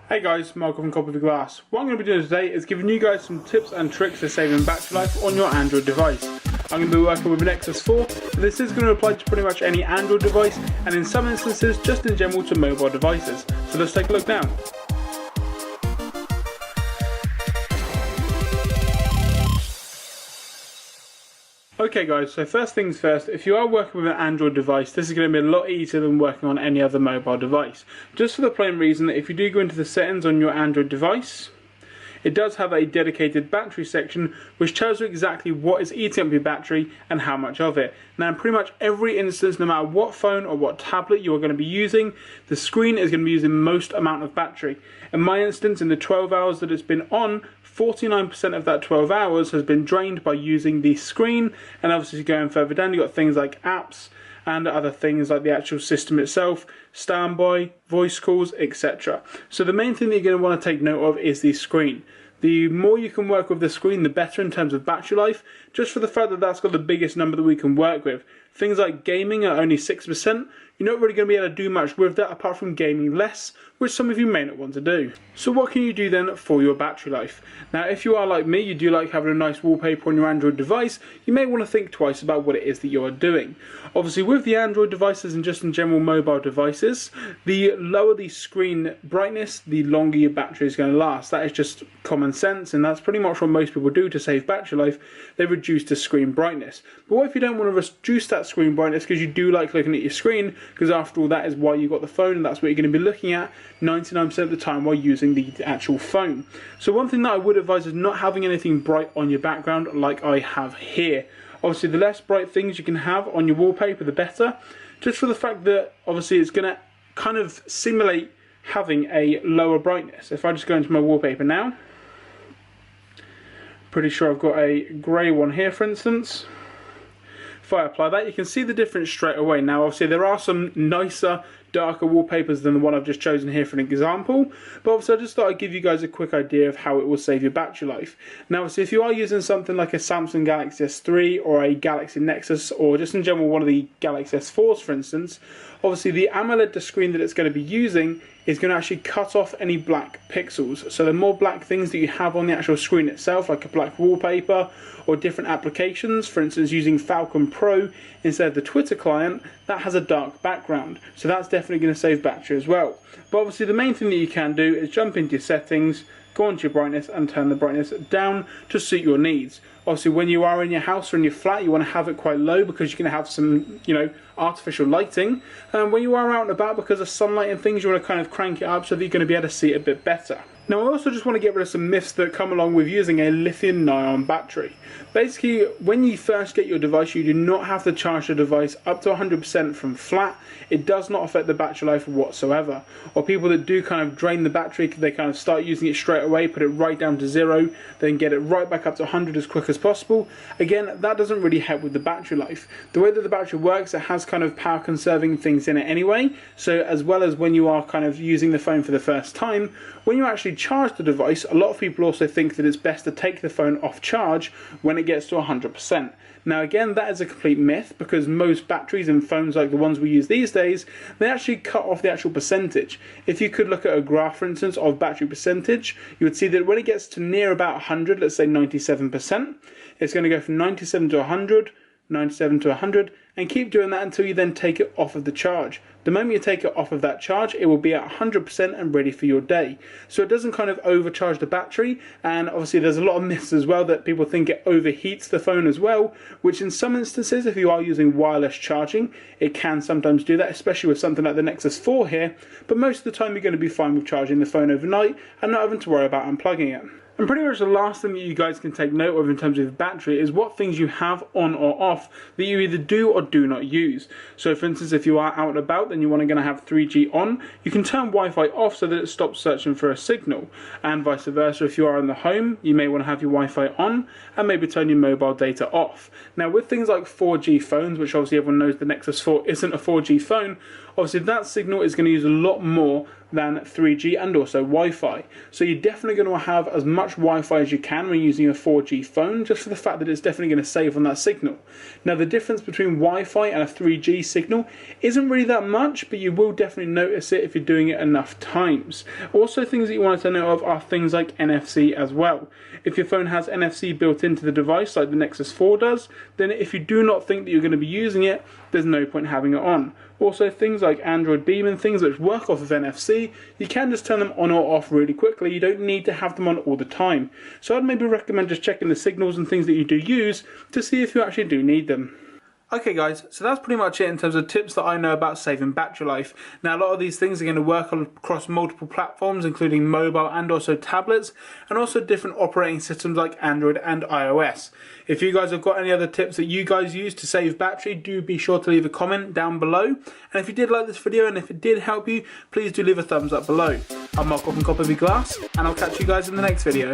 Hey guys, Marco from Copy of Glass. What I'm going to be doing today is giving you guys some tips and tricks for saving battery life on your Android device. I'm going to be working with an Nexus 4, but this is going to apply to pretty much any Android device, and in some instances just in general to mobile devices. So let's take a look now. Okay guys, so first things first, if you are working with an Android device, this is going to be a lot easier than working on any other mobile device. Just for the plain reason that if you do go into the settings on your Android device, it does have a dedicated battery section which tells you exactly what is eating up your battery and how much of it. Now in pretty much every instance, no matter what phone or what tablet you are going to be using, the screen is going to be using most amount of battery. In my instance, in the 12 hours that it's been on, 49% of that 12 hours has been drained by using the screen, and obviously going further down you've got things like apps and other things like the actual system itself, standby, voice calls, etc. So the main thing that you're going to want to take note of is the screen. The more you can work with the screen, the better in terms of battery life, just for the fact that that's got the biggest number that we can work with. Things like gaming are only 6%. You're not really going to be able to do much with that apart from gaming less, which some of you may not want to do. So what can you do then for your battery life? Now if you are like me, you do like having a nice wallpaper on your Android device, you may want to think twice about what it is that you are doing. Obviously with the Android devices and just in general mobile devices, the lower the screen brightness, the longer your battery is going to last. That is just common sense, and that's pretty much what most people do to save battery life. They reduce the screen brightness. But what if you don't want to reduce that screen brightness because you do like looking at your screen, because after all that is why you got the phone and that's what you're going to be looking at 99% of the time while using the actual phone. So one thing that I would advise is not having anything bright on your background like I have here. Obviously the less bright things you can have on your wallpaper the better, just for the fact that obviously it's going to kind of simulate having a lower brightness. If I just go into my wallpaper now, pretty sure I've got a grey one here for instance. If I apply that, you can see the difference straight away. Now obviously there are some nicer, darker wallpapers than the one I've just chosen here for an example, but obviously I just thought I'd give you guys a quick idea of how it will save your battery life. Now obviously if you are using something like a Samsung Galaxy S3 or a Galaxy Nexus, or just in general one of the Galaxy S4s for instance, obviously the AMOLED screen that it's going to be using is going to actually cut off any black pixels. So the more black things that you have on the actual screen itself, like a black wallpaper or different applications, for instance using Falcon Pro instead of the Twitter client, that has a dark background. So that's definitely going to save battery as well. But obviously the main thing that you can do is jump into your settings, go onto your brightness and turn the brightness down to suit your needs. Obviously when you are in your house or in your flat you want to have it quite low because you're going to have some, artificial lighting. And when you are out and about, because of sunlight and things, you want to kind of crank it up so that you're going to be able to see it a bit better. Now I also just want to get rid of some myths that come along with using a lithium-ion battery. Basically, when you first get your device, you do not have to charge the device up to 100% from flat. It does not affect the battery life whatsoever. Or people that do kind of drain the battery, they kind of start using it straight away, put it right down to 0, then get it right back up to 100 as quick as possible. Again, that doesn't really help with the battery life. The way that the battery works, it has kind of power conserving things in it anyway. So as well as when you are kind of using the phone for the first time, when you actually charge the device, a lot of people also think that it's best to take the phone off charge when it gets to 100%. Now again, that is a complete myth, because most batteries in phones like the ones we use these days, they actually cut off the actual percentage. If you could look at a graph, for instance, of battery percentage, you would see that when it gets to near about 100, let's say 97%, it's going to go from 97 to 100, 97 to 100, and keep doing that until you then take it off of the charge. The moment you take it off of that charge, it will be at 100% and ready for your day. So it doesn't kind of overcharge the battery, and obviously there's a lot of myths as well that people think it overheats the phone as well, which in some instances, if you are using wireless charging, it can sometimes do that, especially with something like the Nexus 4 here, but most of the time you're going to be fine with charging the phone overnight and not having to worry about unplugging it. And pretty much the last thing that you guys can take note of in terms of battery is what things you have on or off that you either do or do not use. So for instance, if you are out and about, then you want to have 3G on, you can turn Wi-Fi off so that it stops searching for a signal. And vice versa, if you are in the home, you may want to have your Wi-Fi on and maybe turn your mobile data off. Now with things like 4G phones, which obviously everyone knows the Nexus 4 isn't a 4G phone, Obviously that signal is going to use a lot more than 3G and also Wi-Fi. So you're definitely going to have as much Wi-Fi as you can when using a 4G phone, just for the fact that it's definitely going to save on that signal. Now the difference between Wi-Fi and a 3G signal isn't really that much, but you will definitely notice it if you're doing it enough times. Also, things that you want to know of are things like NFC as well. If your phone has NFC built into the device like the Nexus 4 does, then if you do not think that you're going to be using it, there's no point having it on. Also, things like Android Beam and things which work off of NFC, you can just turn them on or off really quickly. You don't need to have them on all the time. So I'd maybe recommend just checking the signals and things that you do use to see if you actually do need them. Okay guys, so that's pretty much it in terms of tips that I know about saving battery life. Now a lot of these things are going to work across multiple platforms, including mobile and also tablets, and also different operating systems like Android and iOS. If you guys have got any other tips that you guys use to save battery, do be sure to leave a comment down below. And if you did like this video and if it did help you, please do leave a thumbs up below. I'm Mark from Copper v Glass, and I'll catch you guys in the next video.